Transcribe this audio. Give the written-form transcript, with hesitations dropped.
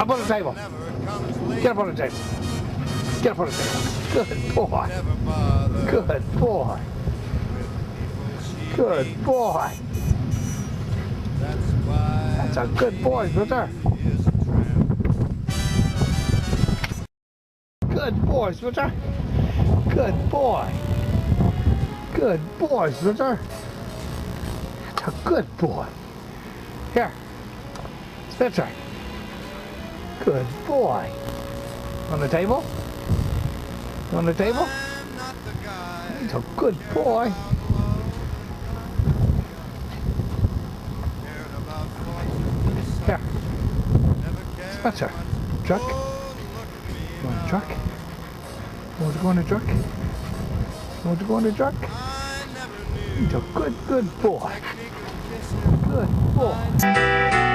Up on the table. Get up on the table. Get up on the table. Good boy. Good boy. Good boy. That's a good boy, Switzer. Good boy, Switzer. Good boy. Good boy, Switzer. That's a good boy. Here. Switzer. Good boy. On the table? On the table? He's a good boy. Here. Spencer. Truck? You want a truck? You want to go on a truck? You want to go on a truck? He's a good boy. Good boy.